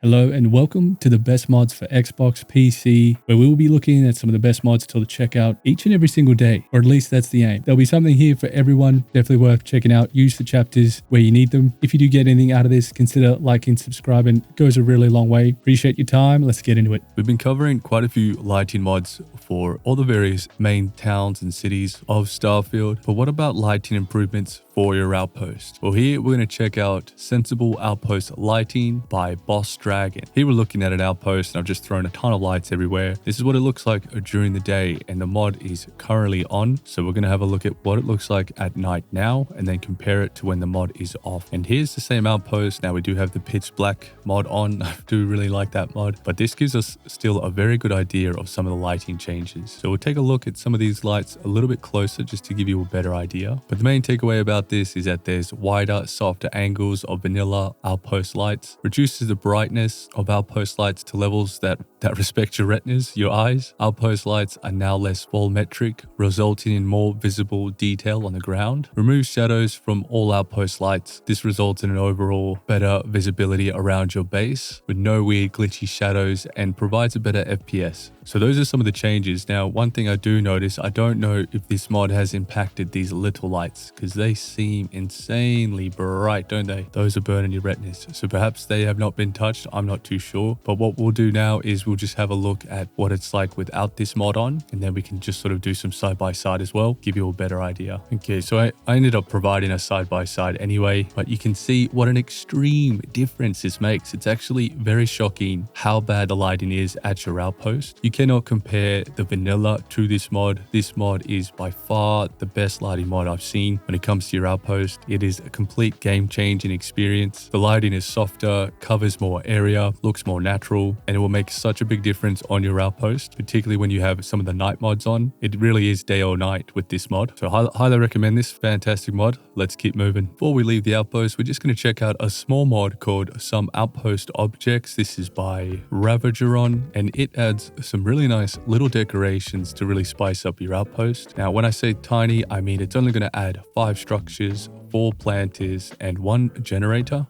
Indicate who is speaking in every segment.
Speaker 1: Hello and welcome to the best mods for Xbox PC, where we will be looking at some of the best mods to check out each and every single day, or at least that's the aim. There'll be something here for everyone, definitely worth checking out. Use the chapters where you need them. If you do get anything out of this, consider liking, subscribing. It goes a really long way. Appreciate your time. Let's get into it.
Speaker 2: We've been covering quite a few lighting mods for all the various main towns and cities of Starfield, but what about lighting improvements for your outpost? Well, here we're going to check out Sensible Outpost Lighting by Boss Dragon. Here we're looking at an outpost and I've just thrown a ton of lights everywhere. This is what it looks like during the day and the mod is currently on. So we're going to have a look at what it looks like at night now and then compare it to when the mod is off. And here's the same outpost. Now we do have the pitch black mod on. I do really like that mod, but this gives us still a very good idea of some of the lighting changes. So we'll take a look at some of these lights a little bit closer just to give you a better idea. But the main takeaway about this is that there's wider, softer angles of vanilla outpost lights, reduces the brightness of outpost lights to levels that respect your retinas, your eyes. Outpost lights are now less volumetric, resulting in more visible detail on the ground. Removes shadows from all outpost lights. This results in an overall better visibility around your base with no weird glitchy shadows and provides a better FPS. So those are some of the changes. Now, one thing I do notice, I don't know if this mod has impacted these little lights because they seem insanely bright, don't they? Those are burning your retinas. So perhaps they have not been touched. I'm not too sure. But what we'll do now is we'll just have a look at what it's like without this mod on. And then we can just sort of do some side-by-side as well, give you a better idea. Okay, so I ended up providing a side-by-side anyway, but you can see what an extreme difference this makes. It's actually very shocking how bad the lighting is at your outpost. You cannot compare the vanilla to this mod. This mod is by far the best lighting mod I've seen when it comes to your outpost. It is a complete game-changing experience. The lighting is softer, covers more area, looks more natural, and it will make such a big difference on your outpost, particularly when you have some of the night mods on. It really is day or night with this mod. So highly recommend this fantastic mod. Let's keep moving. Before we leave the outpost, we're just going to check out a small mod called Some Outpost Objects. This is by Ravageron, and it adds some really nice little decorations to really spice up your outpost. Now, when I say tiny, I mean it's only going to add 5 structures, 4 planters, and 1 generator.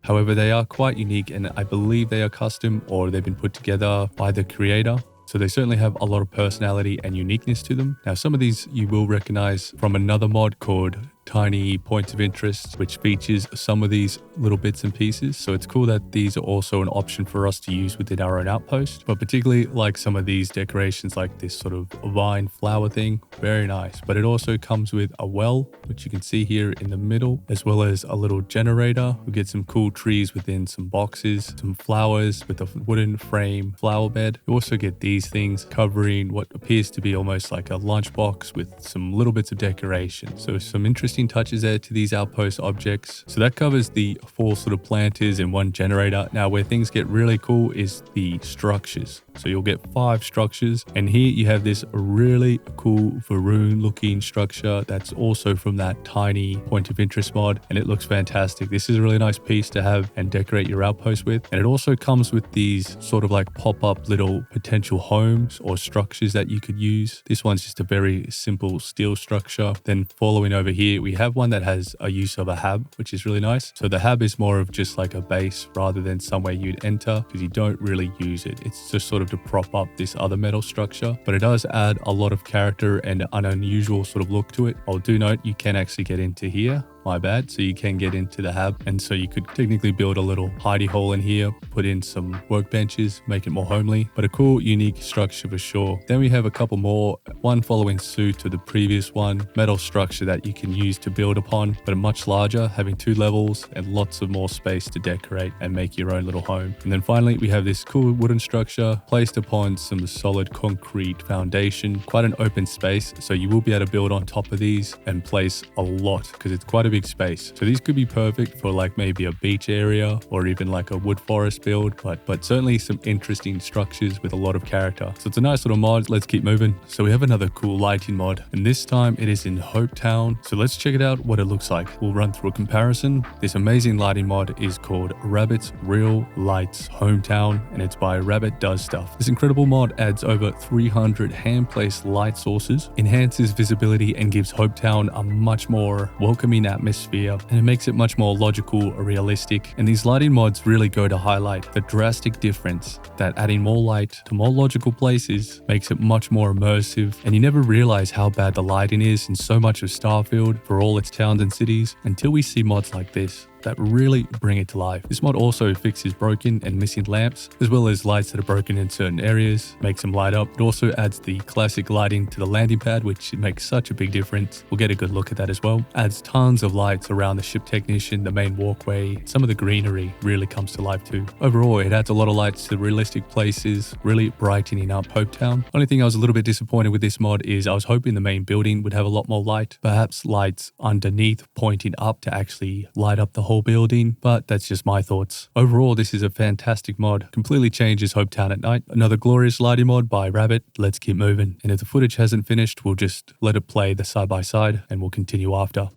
Speaker 2: However, they are quite unique and I believe they are custom or they've been put together by the creator. So they certainly have a lot of personality and uniqueness to them. Now, some of these you will recognize from another mod called Tiny Points of Interest, which features some of these little bits and pieces. So it's cool that these are also an option for us to use within our own outpost, but particularly like some of these decorations like this sort of vine flower thing, very nice. But it also comes with a well, which you can see here in the middle, as well as a little generator. We get some cool trees within some boxes, some flowers with a wooden frame flower bed. You also get these things covering what appears to be almost like a lunchbox with some little bits of decoration. So some interesting touches there to these outpost objects. So that covers the 4 sort of planters and 1 generator. Now where things get really cool is the structures. So you'll get 5 structures, and here you have this really cool Varun looking structure that's also from that Tiny Point of Interest mod, and it looks fantastic. This is a really nice piece to have and decorate your outpost with, and it also comes with these sort of like pop-up little potential homes or structures that you could use. This one's just a very simple steel structure. Then following over here, we have one that has a use of a hab, which is really nice. So the hab is more of just like a base rather than somewhere you'd enter because you don't really use it. It's just sort of to prop up this other metal structure, but it does add a lot of character and an unusual sort of look to it. I'll do note you can actually get into here. My bad. So you can get into the hab, and so you could technically build a little hidey hole in here, put in some workbenches, make it more homely, but a cool, unique structure for sure. Then we have a couple more, one following suit to the previous one, metal structure that you can use to build upon, but much larger, having 2 levels and lots of more space to decorate and make your own little home. And then finally, we have this cool wooden structure placed upon some solid concrete foundation, quite an open space. So you will be able to build on top of these and place a lot because it's quite a big space. So these could be perfect for like maybe a beach area or even like a wood forest build, but certainly some interesting structures with a lot of character. So it's a nice little mod. Let's keep moving. So we have another cool lighting mod, and this time it is in HOPETOWN. So let's check it out what it looks like. We'll run through a comparison. This amazing lighting mod is called Rabbit's Real Lights Hometown, and it's by Rabbit Does Stuff. This incredible mod adds over 300 hand-placed light sources, enhances visibility, and gives HOPETOWN a much more welcoming atmosphere atmosphere, and it makes it much more logical or realistic. And these lighting mods really go to highlight the drastic difference that adding more light to more logical places makes it much more immersive, and you never realize how bad the lighting is in so much of Starfield for all its towns and cities until we see mods like this that really bring it to life. This mod also fixes broken and missing lamps, as well as lights that are broken in certain areas, makes them light up. It also adds the classic lighting to the landing pad, which makes such a big difference. We'll get a good look at that as well. Adds tons of lights around the ship technician, the main walkway. Some of the greenery really comes to life too. Overall, it adds a lot of lights to realistic places, really brightening up HOPETOWN. Only thing I was a little bit disappointed with this mod is I was hoping the main building would have a lot more light, perhaps lights underneath pointing up to actually light up the whole building, but that's just my thoughts. Overall, this is a fantastic mod. Completely changes HOPETOWN at night. Another glorious lighting mod by Rabbit. Let's keep moving. And if the footage hasn't finished, we'll just let it play the side by side and we'll continue after.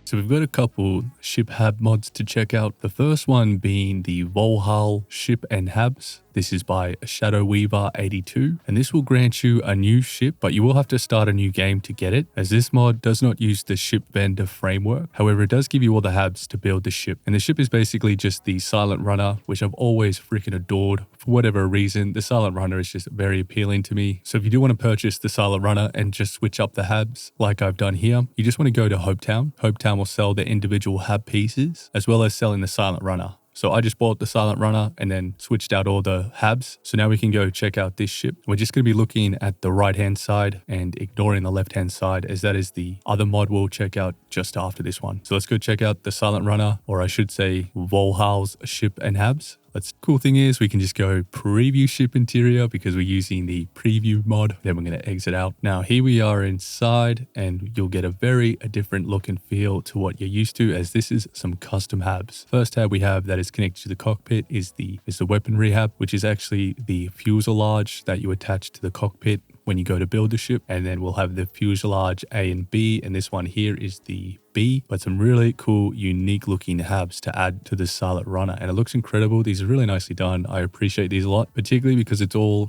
Speaker 2: So we've got a couple ship hab mods to check out. The first one being the Vohaul ship and habs. This is by Shadow Weaver 82, and this will grant you a new ship, but you will have to start a new game to get it, as this mod does not use the ship vendor framework. However, it does give you all the habs to build the ship, and the ship is basically just the Silent Runner, which I've always freaking adored. For whatever reason, the Silent Runner is just very appealing to me. So if you do want to purchase the Silent Runner and just switch up the habs like I've done here, you just want to go to HOPETOWN. HOPETOWN will sell the individual hab pieces as well as selling the Silent Runner. So I just bought the Silent Runner and then switched out all the habs. So now we can go check out this ship. We're just going to be looking at the right-hand side and ignoring the left-hand side, as that is the other mod we'll check out just after this one. So let's go check out the Silent Runner, or I should say Vohaul's ship and habs. Cool thing is we can just go preview ship interior because we're using the preview mod. Then we're going to exit out. Now here we are inside, and you'll get a very different look and feel to what you're used to, as this is some custom habs. First hab we have that is connected to the cockpit is the weaponry hab, which is actually the fuselage that you attach to the cockpit when you go to build the ship. And then we'll have the fuselage A and B, and this one here is the B, but some really cool, unique looking habs to add to the Silent Runner, and it looks incredible. These are really nicely done. I appreciate these a lot, particularly because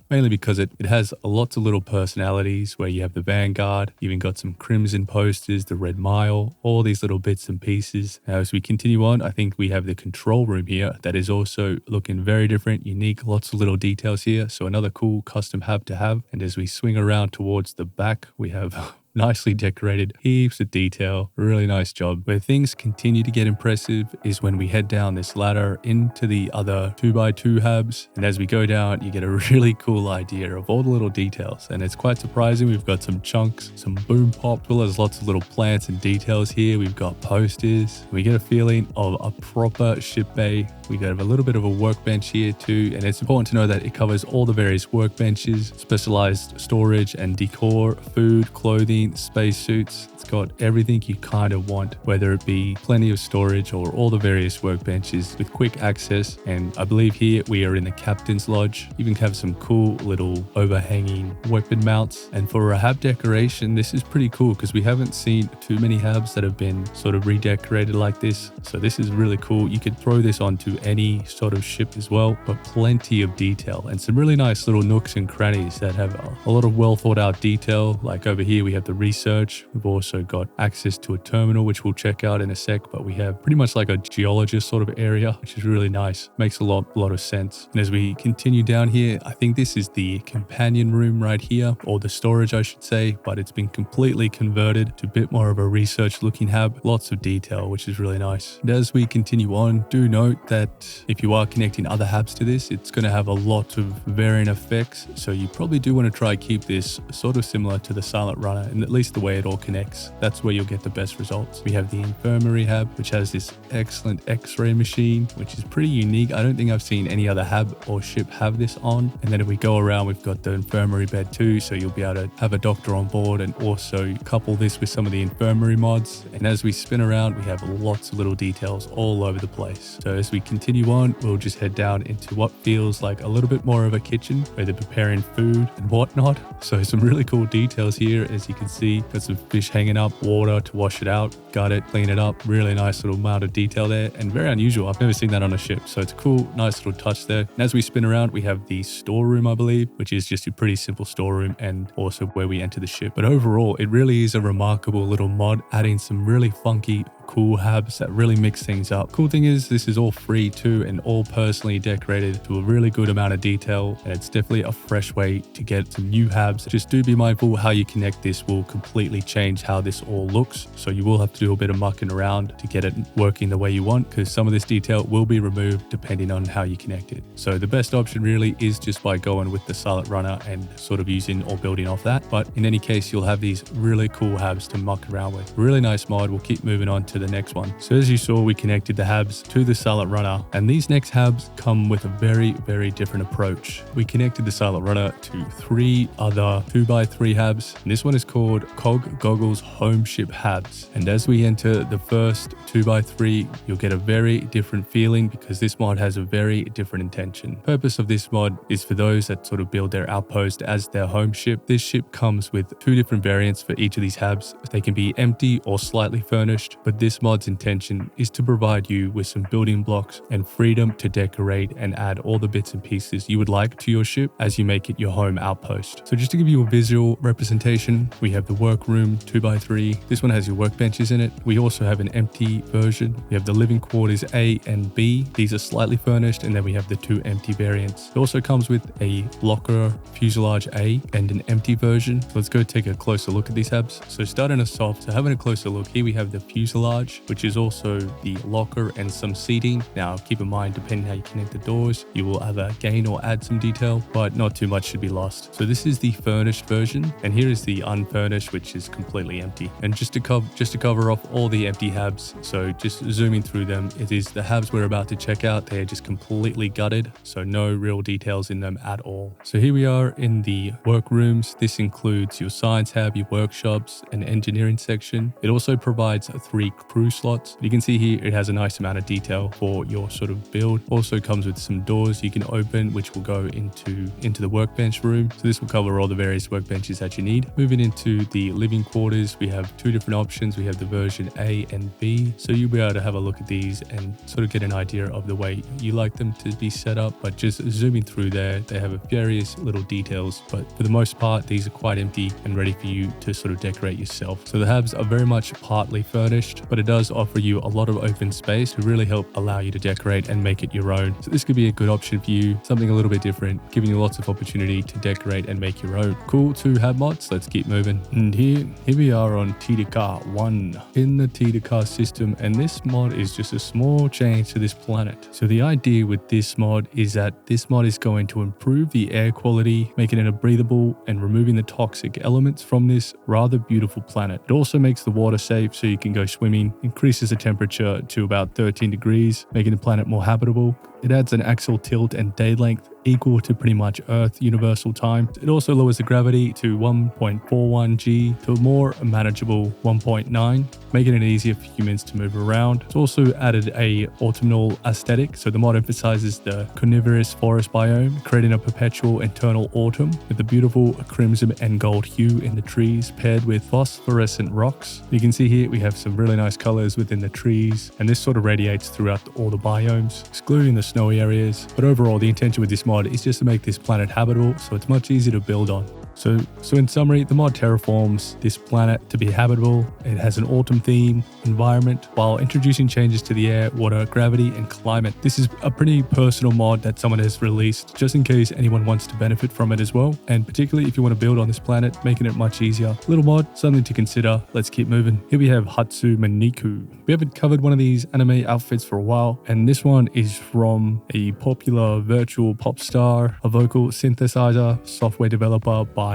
Speaker 2: mainly because it has lots of little personalities, where you have the Vanguard, even got some Crimson posters, the Red Mile, all these little bits and pieces. Now as we continue on, I think we have the control room here that is also looking very different, unique, lots of little details here. So another cool custom hab to have. And as we swing around towards the back, we have nicely decorated, heaps of detail, really nice job. Where things continue to get impressive is when we head down this ladder into the other 2x2 habs, and as we go down you get a really cool idea of all the little details, and it's quite surprising. We've got some chunks, some boom pop, as well as lots of little plants and details here. We've got posters. We get a feeling of a proper ship bay. We got a little bit of a workbench here too, and it's important to know that it covers all the various workbenches, specialized storage and decor, food, clothing, spacesuits. It's got everything you kind of want, whether it be plenty of storage or all the various workbenches with quick access. And I believe here we are in the captain's lodge. You can have some cool little overhanging weapon mounts. And for a hab decoration, this is pretty cool because we haven't seen too many habs that have been sort of redecorated like this. So this is really cool. You could throw this onto any sort of ship as well, but plenty of detail and some really nice little nooks and crannies that have a lot of well thought out detail. Like over here we have the research. We've also got access to a terminal, which we'll check out in a sec, but we have pretty much like a geologist sort of area, which is really nice. Makes a lot of sense. And as we continue down here, I think this is the companion room right here, or the storage I should say, but it's been completely converted to a bit more of a research looking hab. Lots of detail, which is really nice. And as we continue on, do note that if you are connecting other habs to this, it's going to have a lot of varying effects, so you probably do want to try keep this sort of similar to the Silent Runner, and at least the way it all connects. That's where you'll get the best results. We have the infirmary hab, which has this excellent x-ray machine, which is pretty unique. I don't think I've seen any other hab or ship have this on. And then if we go around, we've got the infirmary bed too, so you'll be able to have a doctor on board and also couple this with some of the infirmary mods. And as we spin around, we have lots of little details all over the place. So as we continue on, we'll just head down into what feels like a little bit more of a kitchen where they're preparing food and whatnot. So some really cool details here. As you can see. Got some fish hanging up, water to wash it out, gut it, clean it up. Really nice little amount of detail there and very unusual. I've never seen that on a ship. So it's a cool, nice little touch there. And as we spin around, we have the storeroom, I believe, which is just a pretty simple storeroom and also where we enter the ship. But overall, it really is a remarkable little mod, adding some really funky, cool habs that really mix things up. Cool thing is this is all free too and all personally decorated to a really good amount of detail, and it's definitely a fresh way to get some new habs. Just do be mindful how you connect. This will completely change how this all looks, so you will have to do a bit of mucking around to get it working the way you want, because some of this detail will be removed depending on how you connect it. So the best option really is just by going with the silent runner and sort of using or building off that. But in any case, you'll have these really cool habs to muck around with. Really nice mod. We'll keep moving on to the next one. So as you saw, we connected the habs to the silent runner, and these next habs come with a very, very different approach. We connected the silent runner to 3 other 2x3 habs, and this one is called Coggoggles Homeship habs. And as we enter the first 2x3, you'll get a very different feeling because this mod has a very different intention. The purpose of this mod is for those that sort of build their outpost as their home ship. This ship comes with 2 different variants for each of these habs. They can be empty or slightly furnished, but this mod's intention is to provide you with some building blocks and freedom to decorate and add all the bits and pieces you would like to your ship as you make it your home outpost. So just to give you a visual representation, we have the workroom 2x3. This one has your workbenches in it. We also have an empty version. We have the living quarters A and B. These are slightly furnished, and then we have the 2 empty variants. It also comes with a locker fuselage A and an empty version. So let's go take a closer look at these habs. So starting us off, so having a closer look, here we have the fuselage, which is also the locker and some seating. Now keep in mind, depending how you connect the doors, you will either gain or add some detail, but not too much should be lost. So this is the furnished version, and here is the unfurnished, which is completely empty. And just to cover off all the empty habs, so just zooming through them, it is the habs we're about to check out. They are just completely gutted, so no real details in them at all. So here we are in the workrooms. This includes your science hab, your workshops, and engineering section. It also provides 3 crew slots. You can see here it has a nice amount of detail for your sort of build. Also comes with some doors you can open, which will go into the workbench room. So this will cover all the various workbenches that you need. Moving into the living quarters, we have 2 different options. We have the version A and B. So you'll be able to have a look at these and sort of get an idea of the way you like them to be set up. But just zooming through there, they have various little details, but for the most part, these are quite empty and ready for you to sort of decorate yourself. So the habs are very much partly furnished, but it does offer you a lot of open space to really help allow you to decorate and make it your own. So this could be a good option for you, something a little bit different, giving you lots of opportunity to decorate and make your own. Cool 2 hab mods. Let's keep moving. And here we are on Tidacha 1 in the Tidacha system, and this mod is just a small change to this planet. So the idea with this mod is that this mod is going to improve the air quality, making it a breathable and removing the toxic elements from this rather beautiful planet. It also makes the water safe so you can go swimming, increases the temperature to about 13 degrees, making the planet more habitable. It adds an axial tilt and day length equal to pretty much Earth universal time. It also lowers the gravity to 1.41 G to a more manageable 1.9, making it easier for humans to move around. It's also added a autumnal aesthetic, so the mod emphasizes the coniferous forest biome, creating a perpetual internal autumn with the beautiful crimson and gold hue in the trees paired with phosphorescent rocks. You can see here we have some really nice colors within the trees, and this sort of radiates throughout all the biomes, excluding the snowy areas. But overall, the intention with this mod is just to make this planet habitable, so it's much easier to build on. So in summary, the mod terraforms this planet to be habitable. It has an autumn theme environment while introducing changes to the air, water, gravity, and climate. This is a pretty personal mod that someone has released just in case anyone wants to benefit from it as well. And particularly if you want to build on this planet, making it much easier. Little mod, something to consider. Let's keep moving. Here we have Hatsune Miku. We haven't covered one of these anime outfits for a while, and this one is from a popular virtual pop star, a vocal synthesizer software developer by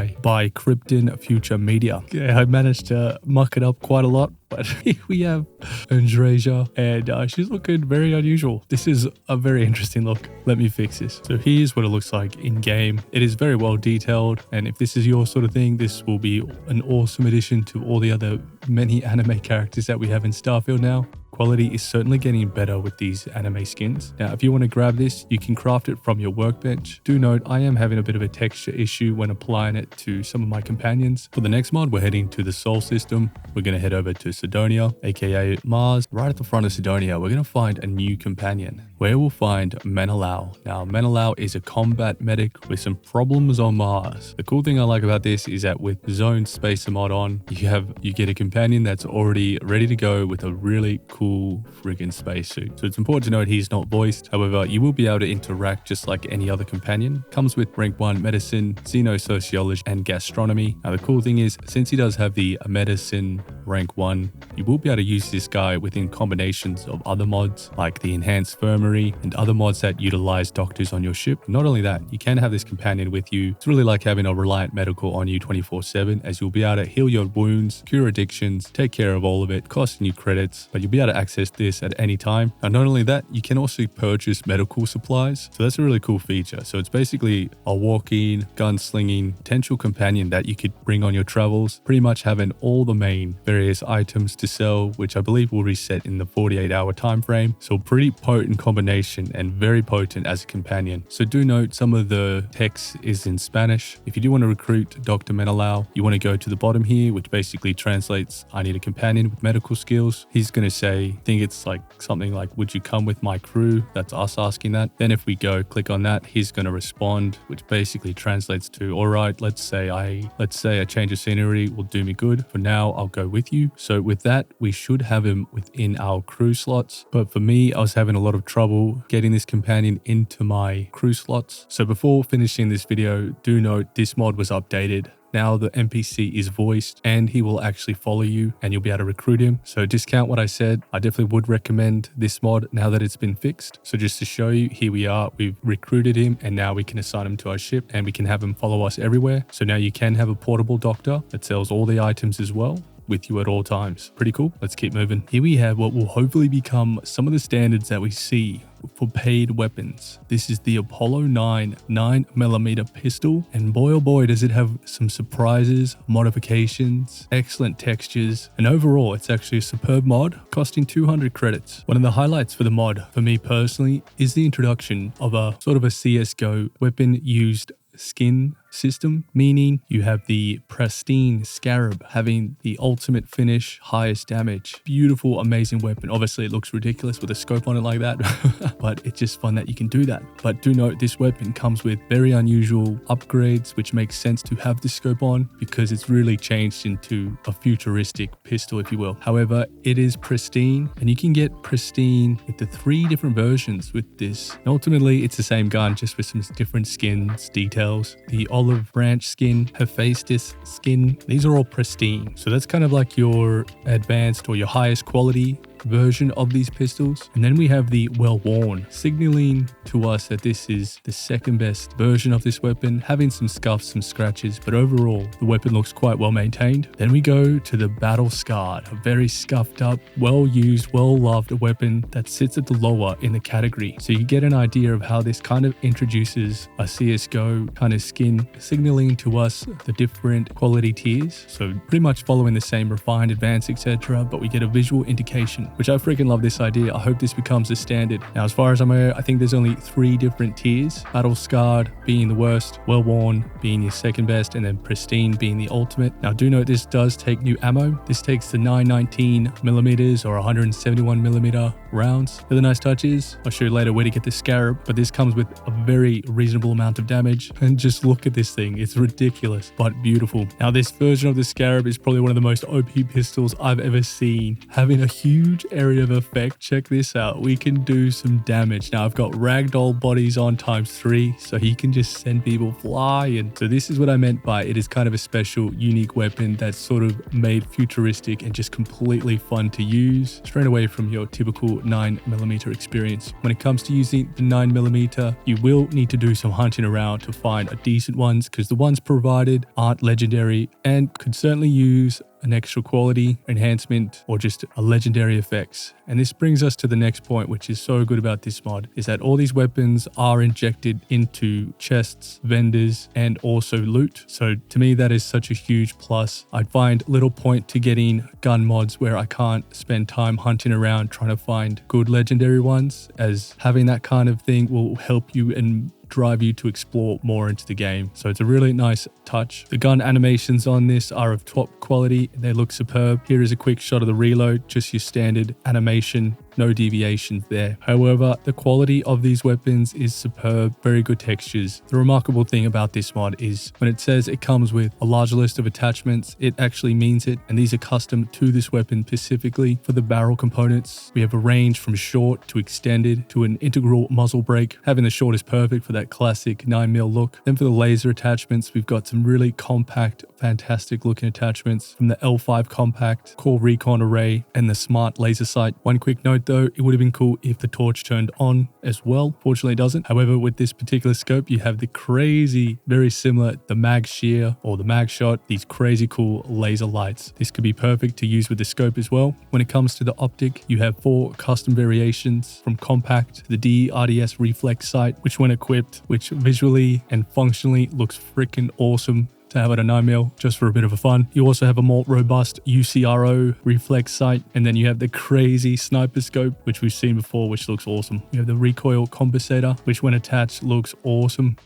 Speaker 2: Krypton Future Media. Yeah, I managed to muck it up quite a lot, but here we have Andreja, and she's looking very unusual. This is a very interesting look. Let me fix this. So here's what it looks like in game. It is very well detailed, and if this is your sort of thing, this will be an awesome addition to all the other many anime characters that we have in Starfield now. quality is certainly getting better with these anime skins. Now, if you want to grab this, you can craft it from your workbench. Do note, I am having a bit of a texture issue when applying it to some of my companions. For the next mod, we're heading to the Sol system. We're going to head over to Sidonia, aka Mars. Right at the front of Sidonia, we're going to find a new companion, where we'll find Menelao. Now, Menelao is a combat medic with some problems on Mars. The cool thing I like about this is that with Zone Spacer mod on, you get a companion that's already ready to go with a really cool friggin' spacesuit. So it's important to note he's not voiced. However, you will be able to interact just like any other companion. Comes with rank 1 medicine, xenosociology, and gastronomy. Now, the cool thing is, since he does have the medicine rank 1, you will be able to use this guy within combinations of other mods like the enhanced infirmary and other mods that utilize doctors on your ship. Not only that, you can have this companion with you. It's really like having a reliant medical on you 24/7, as you'll be able to heal your wounds, cure addictions, take care of all of it, costing you credits, but you'll be able to access this at any time. And not only that, you can also purchase medical supplies. So that's a really cool feature. So it's basically a walking, gunslinging potential companion that you could bring on your travels, pretty much having all the main various items to sell, which I believe will reset in the 48-hour time frame. So pretty potent combination and very potent as a companion. So do note some of the text is in Spanish. If you do want to recruit Dr. Menelao, you want to go to the bottom here, which basically translates, I need a companion with medical skills. He's going to say, I think it's like something like, would you come with my crew? That's us asking that. Then if we go click on that, he's going to respond, which basically translates to, all right, let's say a change of scenery will do me good. For now, I'll go with you. So with that, we should have him within our crew slots. But for me, I was having a lot of trouble getting this companion into my crew slots. So before finishing this video, do note this mod was updated. Now the NPC is voiced and he will actually follow you and you'll be able to recruit him. So discount what I said. I definitely would recommend this mod now that it's been fixed. So just to show you, here we are. We've recruited him and now we can assign him to our ship and we can have him follow us everywhere. So now you can have a portable doctor that sells all the items as well with you at all times. Pretty cool. Let's keep moving. Here we have what will hopefully become some of the standards that we see for paid weapons. This is the Apollo 9 9mm pistol, and boy oh boy does it have some surprises, modifications, excellent textures, and overall it's actually a superb mod costing 200 credits. One of the highlights for the mod for me personally is the introduction of a sort of a CSGO weapon used skin system, meaning you have the pristine scarab having the ultimate finish, highest damage. Beautiful, amazing weapon. Obviously it looks ridiculous with a scope on it like that, but it's just fun that you can do that. But do note this weapon comes with very unusual upgrades, which makes sense to have this scope on because it's really changed into a futuristic pistol, if you will. However, it is pristine and you can get pristine with the 3 different versions with this. And ultimately it's the same gun, just with some different skins, details. The olive branch skin, Hephaestus skin, these are all pristine. So that's kind of like your advanced or your highest quality version of these pistols. And then we have the well-worn, signaling to us that this is the second best version of this weapon, having some scuffs, some scratches, but overall the weapon looks quite well maintained. Then we go to the battle scarred, a very scuffed up, well used, well loved weapon that sits at the lower in the category. So you get an idea of how this kind of introduces a CSGO kind of skin, signaling to us the different quality tiers. So pretty much following the same refined, advanced, etc., but we get a visual indication, which I freaking love this idea. I hope this becomes a standard. Now, as far as I'm aware, I think there's only 3 different tiers. Battle Scarred being the worst, Well Worn being your second best, and then Pristine being the ultimate. Now, do note this does take new ammo. This takes the 919mm or 171mm rounds. The other nice touch is, I'll show you later where to get the Scarab, but this comes with a very reasonable amount of damage. And just look at this thing. It's ridiculous, but beautiful. Now, this version of the Scarab is probably one of the most OP pistols I've ever seen, having a huge area of effect. Check this out. We can do some damage. Now I've got ragdoll bodies on ×3, so he can just send people flying. So this is what I meant by it is kind of a special, unique weapon that's sort of made futuristic and just completely fun to use, straight away from your typical 9mm experience. When it comes to using the 9mm, you will need to do some hunting around to find a decent ones, because the ones provided aren't legendary and could certainly use an extra quality, enhancement, or just a legendary effects. And this brings us to the next point, which is so good about this mod, is that all these weapons are injected into chests, vendors, and also loot. So to me, that is such a huge plus. I'd find little point to getting gun mods where I can't spend time hunting around trying to find good legendary ones, as having that kind of thing will help you and drive you to explore more into the game. So it's a really nice touch. The gun animations on this are of top quality. They look superb. Here is a quick shot of the reload, just your standard animation, no deviations there. However, the quality of these weapons is superb, very good textures. The remarkable thing about this mod is when it says it comes with a large list of attachments, it actually means it, and these are custom to this weapon specifically. For the barrel components, we have a range from short to extended to an integral muzzle brake. Having the short is perfect for that classic 9mm look. Then for the laser attachments, we've got some really compact, fantastic looking attachments from the L5 compact, core recon array, and the smart laser sight. One quick note though, it would have been cool if the torch turned on as well. Fortunately it doesn't. However, with this particular scope, you have the crazy, very similar, the mag shear or the mag shot, these crazy cool laser lights. This could be perfect to use with the scope as well. When it comes to the optic, you have 4 custom variations from compact to the DRDS reflex sight, which when equipped, which visually and functionally looks freaking awesome to have at a 9mm just for a bit of a fun. You also have a more robust UCRO reflex sight, and then you have the crazy sniper scope, which we've seen before, which looks awesome. You have the recoil compensator, which when attached looks awesome.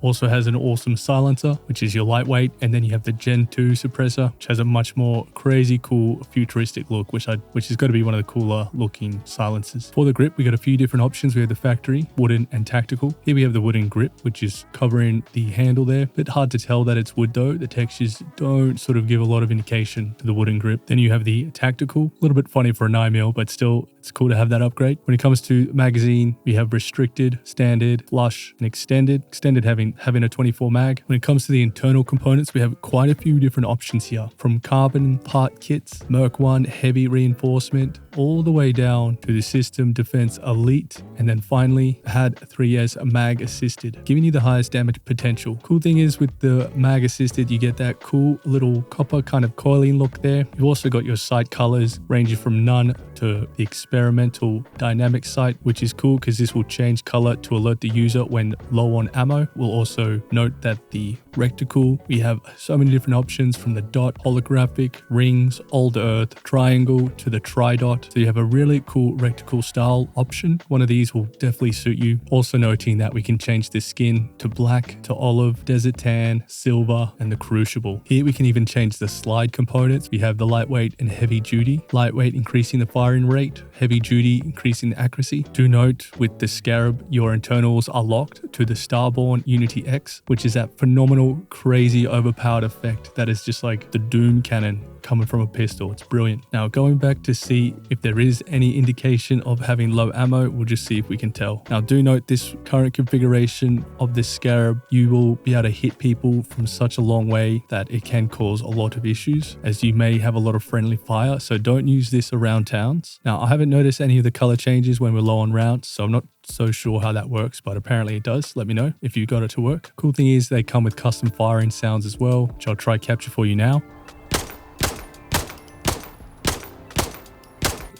Speaker 2: Also has an awesome silencer, which is your lightweight, and then you have the Gen 2 suppressor, which has a much more crazy cool futuristic look, which is going to be one of the cooler looking silencers. For the grip, we got a few different options. We have the factory, wooden, and tactical. Here we have the wooden grip, which is covering the handle there. Bit hard to tell that it's wood though. The textures don't sort of give a lot of indication to the wooden grip. Then you have the tactical, a little bit funny for a 9mm, but still it's cool to have that upgrade. When it comes to magazine, we have restricted, standard, flush, and extended. Extended having a 24 mag. When it comes to the internal components, we have quite a few different options here, from carbon part kits, Merc 1 heavy reinforcement, all the way down to the system defense elite, and then finally had 3S mag assisted, giving you the highest damage potential. Cool thing is with the mag assisted, you get that cool little copper kind of coiling look there. You've also got your sight colors ranging from none to the experimental dynamic sight, which is cool because this will change color to alert the user when low on ammo. We'll also note that the reticle, we have so many different options from the dot, holographic, rings, old earth, triangle to the tri-dot. So you have a really cool reticle style option. One of these will definitely suit you. Also noting that we can change the skin to black, to olive, desert tan, silver, and the crucible. Here we can even change the slide components. We have the lightweight and heavy duty. Lightweight increasing the firing rate, heavy duty increasing the accuracy. Do note with the Scarab, your internals are locked to the Starborn Unity X, which is that phenomenal, crazy, overpowered effect that is just like the Doom cannon coming from a pistol. It's brilliant. Now going back to see if there is any indication of having low ammo, we'll just see if we can tell. Now do note this current configuration of this Scarab, you will be able to hit people from such a long way that it can cause a lot of issues, as you may have a lot of friendly fire, so don't use this around towns. Now I haven't noticed any of the color changes when we're low on rounds, so I'm not so sure how that works, but apparently it does. Let me know if you got it to work. Cool thing is they come with custom firing sounds as well, which I'll try capture for you now.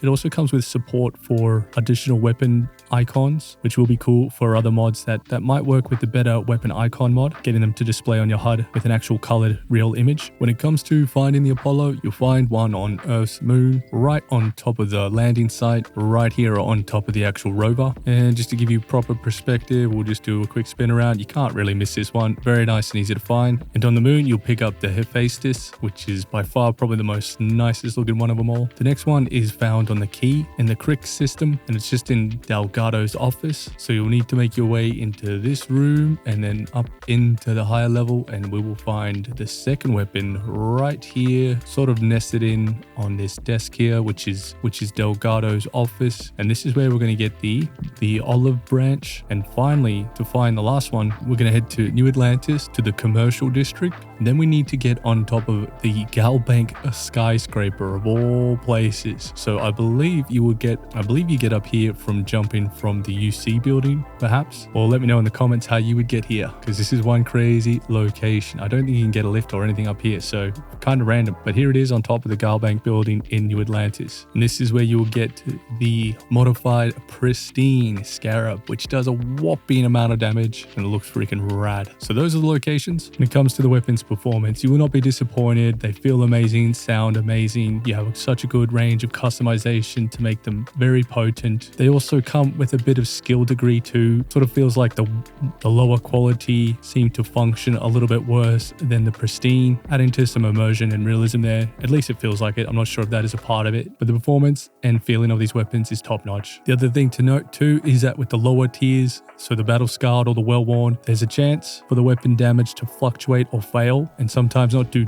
Speaker 2: It also comes with support for additional weapon icons, which will be cool for other mods that might work with the better weapon icon mod, getting them to display on your HUD with an actual colored real image. When it comes to finding the Apollo, you'll find one on Earth's moon, right on top of the landing site, right here on top of the actual rover. And just to give you proper perspective, we'll just do a quick spin around. You can't really miss this one. Very nice and easy to find. And on the moon, you'll pick up the Hephaestus, which is by far probably the most nicest looking one of them all. The next one is found on the key in the Crick system, and it's just in Delgado's office. So you'll need to make your way into this room and then up into the higher level, and we will find the second weapon right here, sort of nested in on this desk here, which is Delgado's office. And this is where we're going to get the olive branch. And finally, to find the last one, we're going to head to New Atlantis, to the commercial district. And then we need to get on top of the Galbank skyscraper of all places. So I believe you get up here from jumping from the UC building, perhaps. Or let me know in the comments how you would get here, because this is one crazy location. I don't think you can get a lift or anything up here, so kind of random. But here it is on top of the Galbank building in New Atlantis. And this is where you will get the modified pristine scarab, which does a whopping amount of damage and it looks freaking rad. So those are the locations. When it comes to the weapons performance, you will not be disappointed. They feel amazing, sound amazing. You have such a good range of customization to make them very potent. They also come with a bit of skill degree too. Sort of feels like the lower quality seem to function a little bit worse than the pristine, adding to some immersion and realism there. At least it feels like it. I'm not sure if that is a part of it, but the performance and feeling of these weapons is top notch. The other thing to note too is that with the lower tiers, so the battle scarred or the well worn, there's a chance for the weapon damage to fluctuate or fail and sometimes not do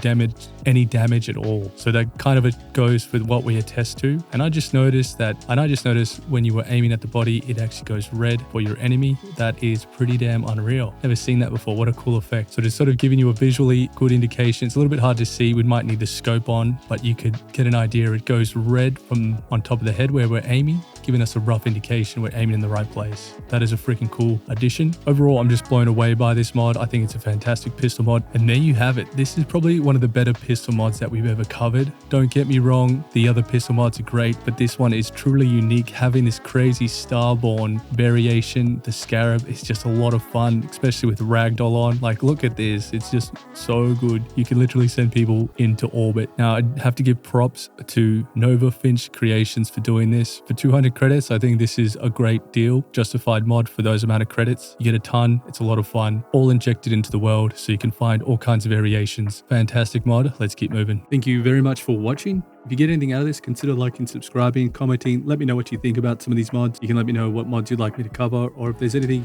Speaker 2: any damage at all. So that kind of goes with what we attest to. And I just noticed when you were aiming at the body, it actually goes red for your enemy. That is pretty damn unreal. Never seen that before. What a cool effect. So just sort of giving you a visually good indication. It's a little bit hard to see. We might need the scope on, but you could get an idea. It goes red from on top of the head where we're aiming, giving us a rough indication we're aiming in the right place. That is a freaking cool addition. Overall, I'm just blown away by this mod. I think it's a fantastic pistol mod. And there you have it. This is probably one of the better pistol mods that we've ever covered. Don't get me wrong, the other pistol mods are great, but this one is truly unique. Having this crazy Starborn variation, the Scarab, is just a lot of fun, especially with Ragdoll on. Like, look at this. It's just so good. You can literally send people into orbit. Now, I'd have to give props to Nova Finch Creations for doing this. For 200 credits, I think this is a great deal. Justified mod for those amount of credits. You get a ton. It's a lot of fun. All injected into the world, so you can find all kinds of variations. Fantastic mod. Let's keep moving. Thank you very much for watching. If you get anything out of this, consider liking, subscribing, commenting. Let me know what you think about some of these mods. You can let me know what mods you'd like me to cover, or if there's anything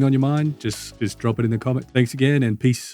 Speaker 2: on your mind, just drop it in the comment. Thanks again, and peace.